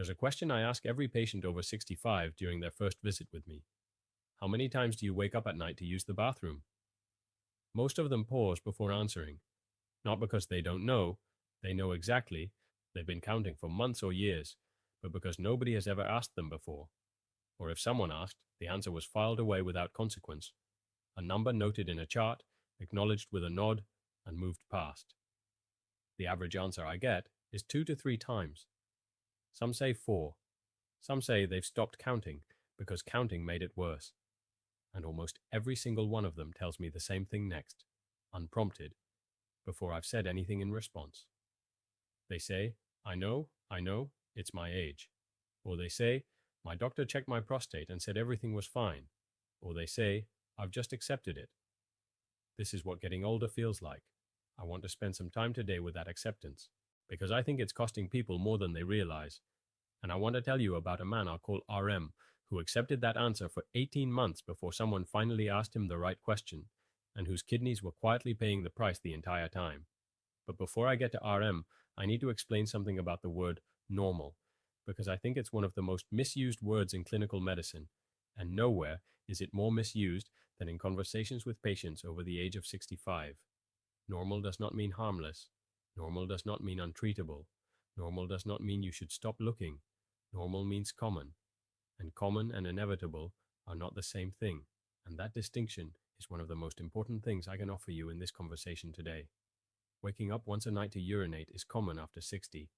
There's a question I ask every patient over 65 during their first visit with me. How many times do you wake up at night to use the bathroom? Most of them pause before answering, not because they know exactly, they've been counting for months or years, but because nobody has ever asked them before. Or if someone asked, the answer was filed away without consequence. A number noted in a chart, acknowledged with a nod, and moved past. The average answer I get is 2 to 3 times. Some say 4. Some say they've stopped counting because counting made it worse. And almost every single one of them tells me the same thing next, unprompted, before I've said anything in response. They say, I know, it's my age. Or they say, my doctor checked my prostate and said everything was fine. Or they say, I've just accepted it. This is what getting older feels like. I want to spend some time today with that acceptance, because I think it's costing people more than they realize. And I want to tell you about a man I'll call RM, who accepted that answer for 18 months before someone finally asked him the right question, and whose kidneys were quietly paying the price the entire time. But before I get to RM, I need to explain something about the word normal, because I think it's one of the most misused words in clinical medicine, and nowhere is it more misused than in conversations with patients over the age of 65. Normal does not mean harmless. Normal does not mean untreatable. Normal does not mean you should stop looking. Normal means common. And common and inevitable are not the same thing, and that distinction is one of the most important things I can offer you in this conversation today. Waking up once a night to urinate is common after 60.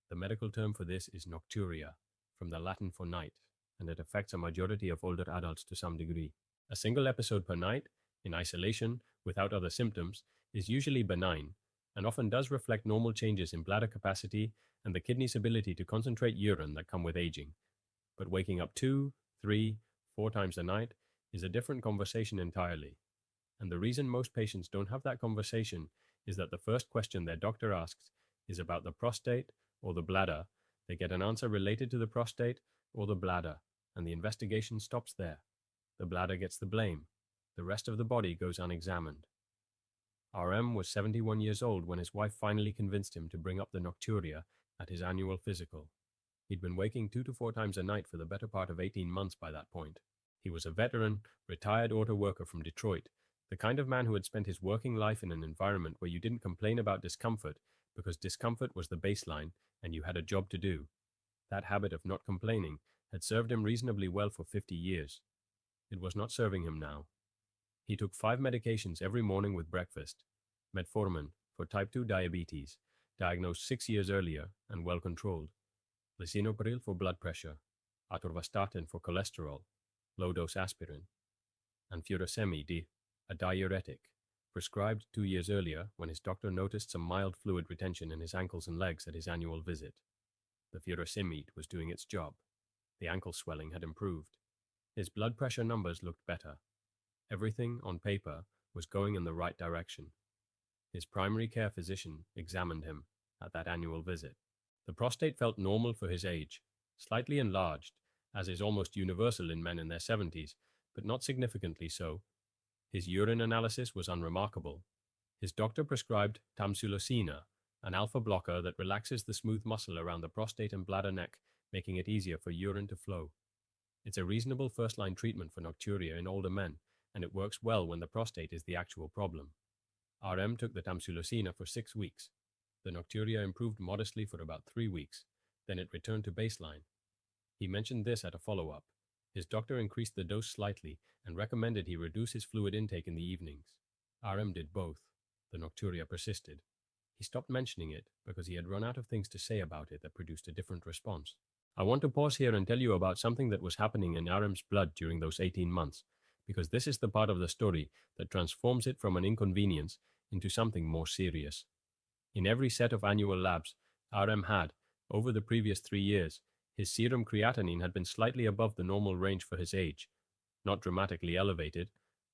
The medical term for this is nocturia, from the Latin for night, and it affects a majority of older adults to some degree. A single episode per night, in isolation, without other symptoms, is usually benign, and often does reflect normal changes in bladder capacity and the kidney's ability to concentrate urine that come with aging. But waking up 2, 3, 4 times a night is a different conversation entirely. And the reason most patients don't have that conversation is that the first question their doctor asks is about the prostate or the bladder. They get an answer related to the prostate or the bladder, and the investigation stops there. The bladder gets the blame. The rest of the body goes unexamined. RM was 71 years old when his wife finally convinced him to bring up the nocturia at his annual physical. He'd been waking 2 to 4 times a night for the better part of 18 months by that point. He was a veteran, retired auto worker from Detroit, the kind of man who had spent his working life in an environment where you didn't complain about discomfort because discomfort was the baseline and you had a job to do. That habit of not complaining had served him reasonably well for 50 years. It was not serving him now. He took 5 medications every morning with breakfast. Metformin for type 2 diabetes, diagnosed 6 years earlier and well controlled. Lisinopril for blood pressure, atorvastatin for cholesterol, low-dose aspirin, and furosemide, a diuretic, prescribed 2 years earlier when his doctor noticed some mild fluid retention in his ankles and legs at his annual visit. The furosemide was doing its job. The ankle swelling had improved. His blood pressure numbers looked better. Everything, on paper, was going in the right direction. His primary care physician examined him at that annual visit. The prostate felt normal for his age, slightly enlarged, as is almost universal in men in their 70s, but not significantly so. His urine analysis was unremarkable. His doctor prescribed tamsulosin, an alpha blocker that relaxes the smooth muscle around the prostate and bladder neck, making it easier for urine to flow. It's a reasonable first-line treatment for nocturia in older men, and it works well when the prostate is the actual problem. RM took the tamsulosin for 6 weeks. The nocturia improved modestly for about 3 weeks. Then it returned to baseline. He mentioned this at a follow-up. His doctor increased the dose slightly and recommended he reduce his fluid intake in the evenings. RM did both. The nocturia persisted. He stopped mentioning it because he had run out of things to say about it that produced a different response. I want to pause here and tell you about something that was happening in RM's blood during those 18 months, because this is the part of the story that transforms it from an inconvenience into something more serious. In every set of annual labs, RM had, over the previous 3 years, his serum creatinine had been slightly above the normal range for his age. Not dramatically elevated,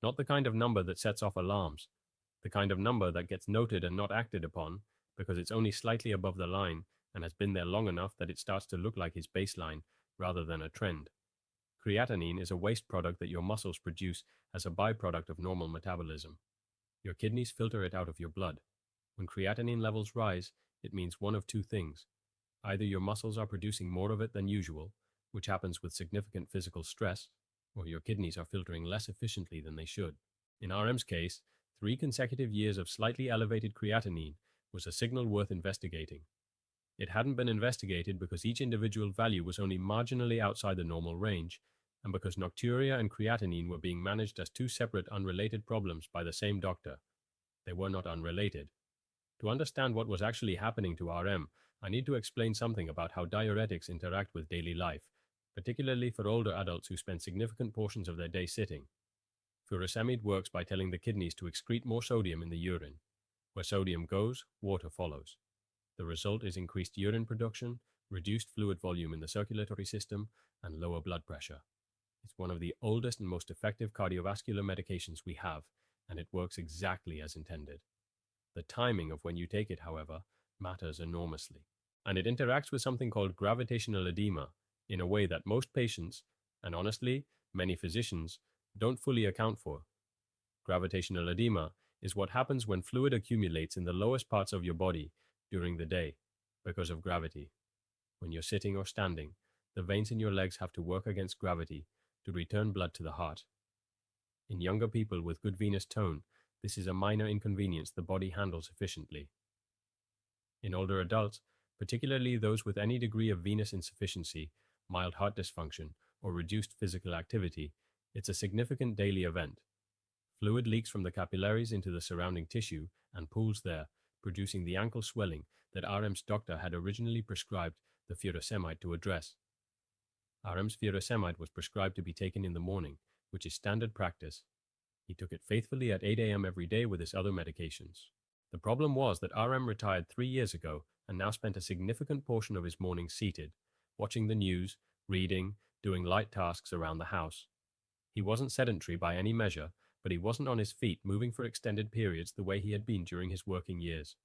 not the kind of number that sets off alarms, the kind of number that gets noted and not acted upon because it's only slightly above the line and has been there long enough that it starts to look like his baseline rather than a trend. Creatinine is a waste product that your muscles produce as a byproduct of normal metabolism. Your kidneys filter it out of your blood. When creatinine levels rise, it means one of two things. Either your muscles are producing more of it than usual, which happens with significant physical stress, or your kidneys are filtering less efficiently than they should. In RM's case, 3 consecutive years of slightly elevated creatinine was a signal worth investigating. It hadn't been investigated because each individual value was only marginally outside the normal range, and because nocturia and creatinine were being managed as 2 separate unrelated problems by the same doctor. They were not unrelated. To understand what was actually happening to RM, I need to explain something about how diuretics interact with daily life, particularly for older adults who spend significant portions of their day sitting. Furosemide works by telling the kidneys to excrete more sodium in the urine. Where sodium goes, water follows. The result is increased urine production, reduced fluid volume in the circulatory system, and lower blood pressure. It's one of the oldest and most effective cardiovascular medications we have, and it works exactly as intended. The timing of when you take it, however, matters enormously. And it interacts with something called gravitational edema in a way that most patients, and honestly, many physicians, don't fully account for. Gravitational edema is what happens when fluid accumulates in the lowest parts of your body during the day because of gravity. When you're sitting or standing, the veins in your legs have to work against gravity to return blood to the heart. In younger people with good venous tone, this is a minor inconvenience the body handles efficiently. In older adults, particularly those with any degree of venous insufficiency, mild heart dysfunction, or reduced physical activity, it's a significant daily event. Fluid leaks from the capillaries into the surrounding tissue and pools there, producing the ankle swelling that RM's doctor had originally prescribed the furosemide to address. RM's furosemide was prescribed to be taken in the morning, which is standard practice. He took it faithfully at 8 a.m. every day with his other medications. The problem was that RM retired 3 years ago and now spent a significant portion of his mornings seated, watching the news, reading, doing light tasks around the house. He wasn't sedentary by any measure, but he wasn't on his feet moving for extended periods the way he had been during his working years.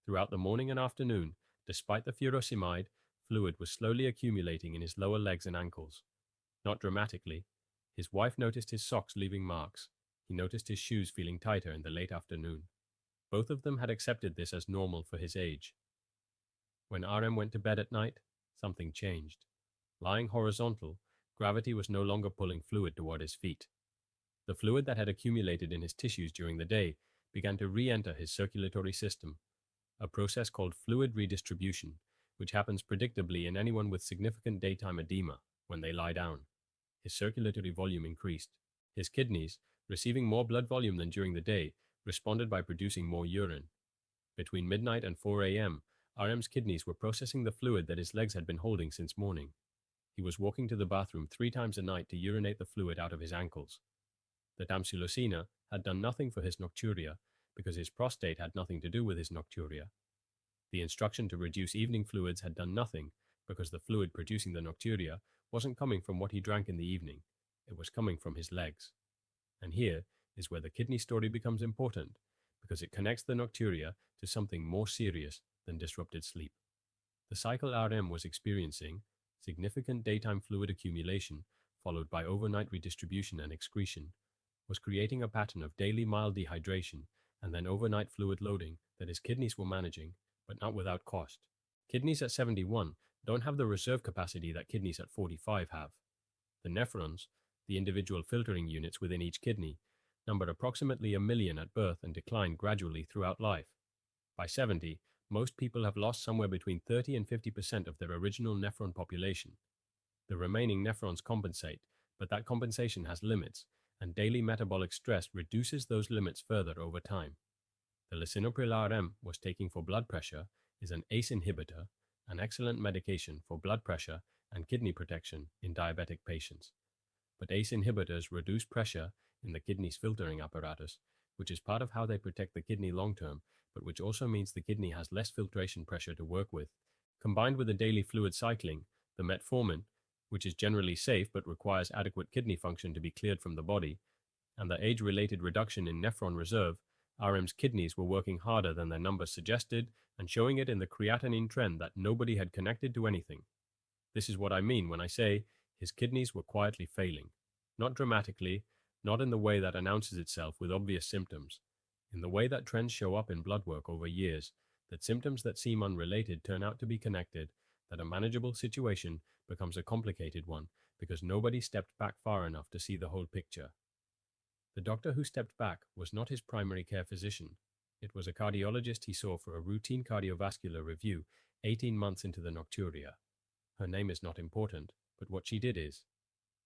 Throughout the morning and afternoon, despite the furosemide, fluid was slowly accumulating in his lower legs and ankles. Not dramatically. His wife noticed his socks leaving marks. He noticed his shoes feeling tighter in the late afternoon. Both of them had accepted this as normal for his age. When RM went to bed at night, something changed. Lying horizontal, gravity was no longer pulling fluid toward his feet. The fluid that had accumulated in his tissues during the day began to re-enter his circulatory system, a process called fluid redistribution, which happens predictably in anyone with significant daytime edema when they lie down. His circulatory volume increased. His kidneys, receiving more blood volume than during the day, responded by producing more urine. Between midnight and 4 a.m., RM's kidneys were processing the fluid that his legs had been holding since morning. He was walking to the bathroom 3 times a night to urinate the fluid out of his ankles. The tamsulosina had done nothing for his nocturia because his prostate had nothing to do with his nocturia. The instruction to reduce evening fluids had done nothing because the fluid producing the nocturia wasn't coming from what he drank in the evening. It was coming from his legs. And here is where the kidney story becomes important, because it connects the nocturia to something more serious than disrupted sleep. The cycle RM was experiencing, significant daytime fluid accumulation followed by overnight redistribution and excretion, was creating a pattern of daily mild dehydration and then overnight fluid loading that his kidneys were managing, but not without cost. Kidneys at 71 don't have the reserve capacity that kidneys at 45 have. The nephrons, the individual filtering units within each kidney, numbered approximately 1 million at birth and declined gradually throughout life. By 70, most people have lost somewhere between 30 and 50% of their original nephron population. The remaining nephrons compensate, but that compensation has limits, and daily metabolic stress reduces those limits further over time. The lisinopril RM was taking for blood pressure is an ACE inhibitor, an excellent medication for blood pressure and kidney protection in diabetic patients. But ACE inhibitors reduce pressure in the kidney's filtering apparatus, which is part of how they protect the kidney long term, but which also means the kidney has less filtration pressure to work with. Combined with the daily fluid cycling, the metformin, which is generally safe but requires adequate kidney function to be cleared from the body, and the age-related reduction in nephron reserve, RM's kidneys were working harder than their numbers suggested and showing it in the creatinine trend that nobody had connected to anything. This is what I mean when I say his kidneys were quietly failing. Not dramatically, not in the way that announces itself with obvious symptoms, in the way that trends show up in blood work over years, that symptoms that seem unrelated turn out to be connected, that a manageable situation becomes a complicated one because nobody stepped back far enough to see the whole picture. The doctor who stepped back was not his primary care physician. It was a cardiologist he saw for a routine cardiovascular review 18 months into the nocturia. Her name is not important, but what she did is.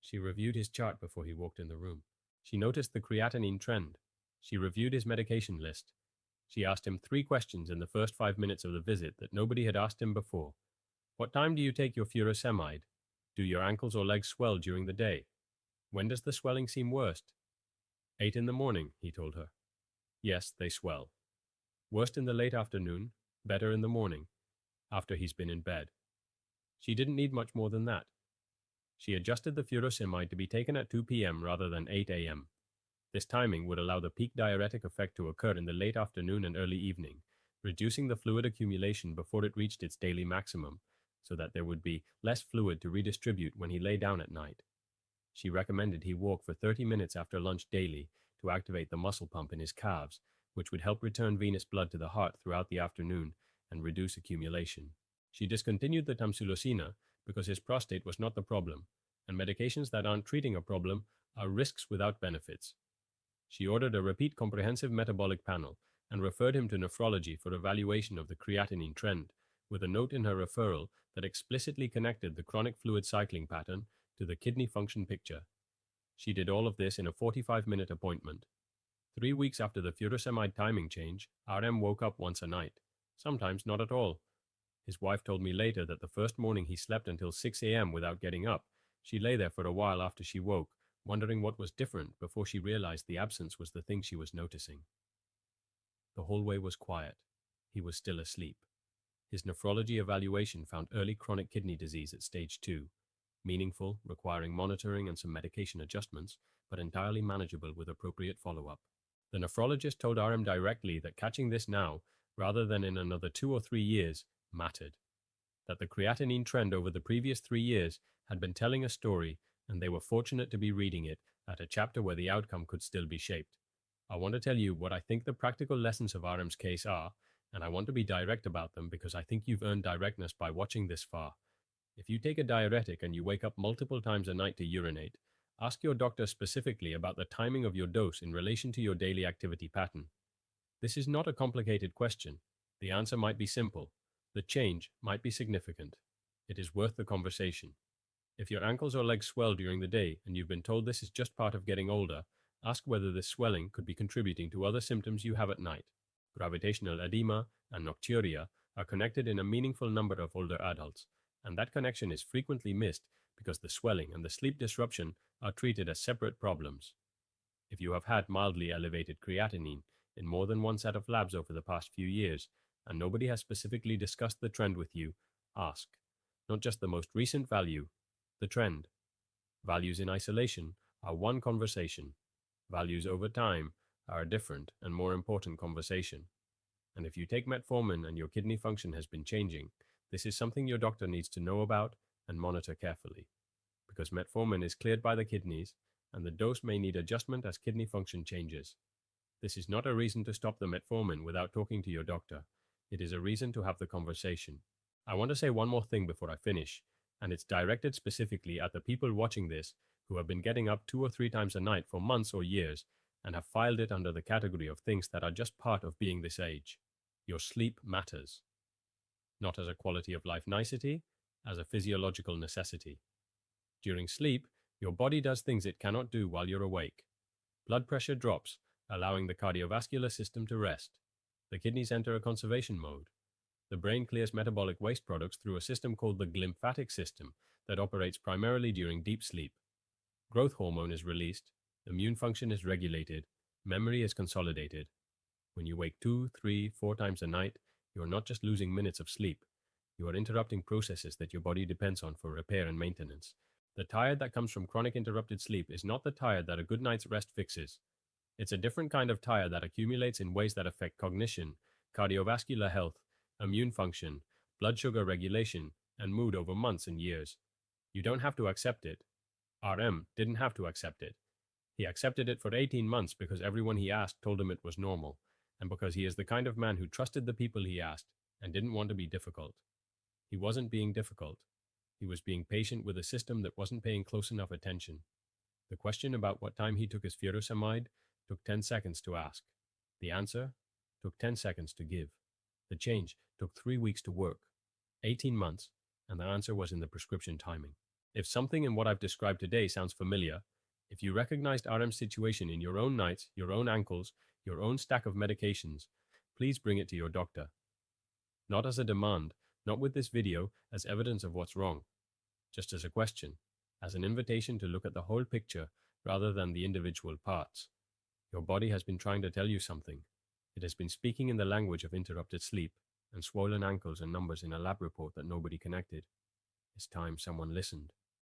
She reviewed his chart before he walked in the room. She noticed the creatinine trend. She reviewed his medication list. She asked him 3 questions in the first 5 minutes of the visit that nobody had asked him before. What time do you take your furosemide? Do your ankles or legs swell during the day? When does the swelling seem worst? 8 in the morning, he told her. Yes, they swell. Worst in the late afternoon, better in the morning, after he's been in bed. She didn't need much more than that. She adjusted the furosemide to be taken at 2 p.m. rather than 8 a.m. This timing would allow the peak diuretic effect to occur in the late afternoon and early evening, reducing the fluid accumulation before it reached its daily maximum, so that there would be less fluid to redistribute when he lay down at night. She recommended he walk for 30 minutes after lunch daily to activate the muscle pump in his calves, which would help return venous blood to the heart throughout the afternoon and reduce accumulation. She discontinued the tamsulosina because his prostate was not the problem, and medications that aren't treating a problem are risks without benefits. She ordered a repeat comprehensive metabolic panel and referred him to nephrology for evaluation of the creatinine trend, with a note in her referral that explicitly connected the chronic fluid cycling pattern to the kidney function picture. She did all of this in a 45-minute appointment. 3 weeks after the furosemide timing change, RM woke up once a night, sometimes not at all. His wife told me later that the first morning he slept until 6 a.m. without getting up. She lay there for a while after she woke, wondering what was different before she realized the absence was the thing she was noticing. The hallway was quiet. He was still asleep. His nephrology evaluation found early chronic kidney disease at stage 2, meaningful, requiring monitoring and some medication adjustments, but entirely manageable with appropriate follow-up. The nephrologist told RM directly that catching this now, rather than in another 2 or 3 years, mattered. That the creatinine trend over the previous 3 years had been telling a story, and they were fortunate to be reading it at a chapter where the outcome could still be shaped. I want to tell you what I think the practical lessons of RM's case are, and I want to be direct about them because I think you've earned directness by watching this far. If you take a diuretic and you wake up multiple times a night to urinate, ask your doctor specifically about the timing of your dose in relation to your daily activity pattern. This is not a complicated question. The answer might be simple. The change might be significant. It is worth the conversation. If your ankles or legs swell during the day and you've been told this is just part of getting older, ask whether this swelling could be contributing to other symptoms you have at night. Gravitational edema and nocturia are connected in a meaningful number of older adults, and that connection is frequently missed because the swelling and the sleep disruption are treated as separate problems. If you have had mildly elevated creatinine in more than one set of labs over the past few years, and nobody has specifically discussed the trend with you, ask. Not just the most recent value, the trend. Values in isolation are one conversation. Values over time are a different and more important conversation. And if you take metformin and your kidney function has been changing, this is something your doctor needs to know about and monitor carefully. Because metformin is cleared by the kidneys, and the dose may need adjustment as kidney function changes. This is not a reason to stop the metformin without talking to your doctor. It is a reason to have the conversation. I want to say one more thing before I finish, and it's directed specifically at the people watching this who have been getting up 2 or 3 times a night for months or years and have filed it under the category of things that are just part of being this age. Your sleep matters. Not as a quality of life nicety, as a physiological necessity. During sleep, your body does things it cannot do while you're awake. Blood pressure drops, allowing the cardiovascular system to rest. The kidneys enter a conservation mode. The brain clears metabolic waste products through a system called the glymphatic system that operates primarily during deep sleep. Growth hormone is released, immune function is regulated, memory is consolidated. When you wake 2, 3, 4 times a night, you are not just losing minutes of sleep. You are interrupting processes that your body depends on for repair and maintenance. The tired that comes from chronic interrupted sleep is not the tired that a good night's rest fixes. It's a different kind of tired that accumulates in ways that affect cognition, cardiovascular health, immune function, blood sugar regulation, and mood over months and years. You don't have to accept it. RM didn't have to accept it. He accepted it for 18 months because everyone he asked told him it was normal, and because he is the kind of man who trusted the people he asked and didn't want to be difficult. He wasn't being difficult. He was being patient with a system that wasn't paying close enough attention. The question about what time he took his furosemide took 10 seconds to ask. The answer took 10 seconds to give. The change took 3 weeks to work, 18 months, and the answer was in the prescription timing. If something in what I've described today sounds familiar, if you recognized RM's situation in your own nights, your own ankles, your own stack of medications, please bring it to your doctor. Not as a demand, not with this video as evidence of what's wrong, just as a question, as an invitation to look at the whole picture rather than the individual parts. Your body has been trying to tell you something. It has been speaking in the language of interrupted sleep and swollen ankles and numbers in a lab report that nobody connected. It's time someone listened.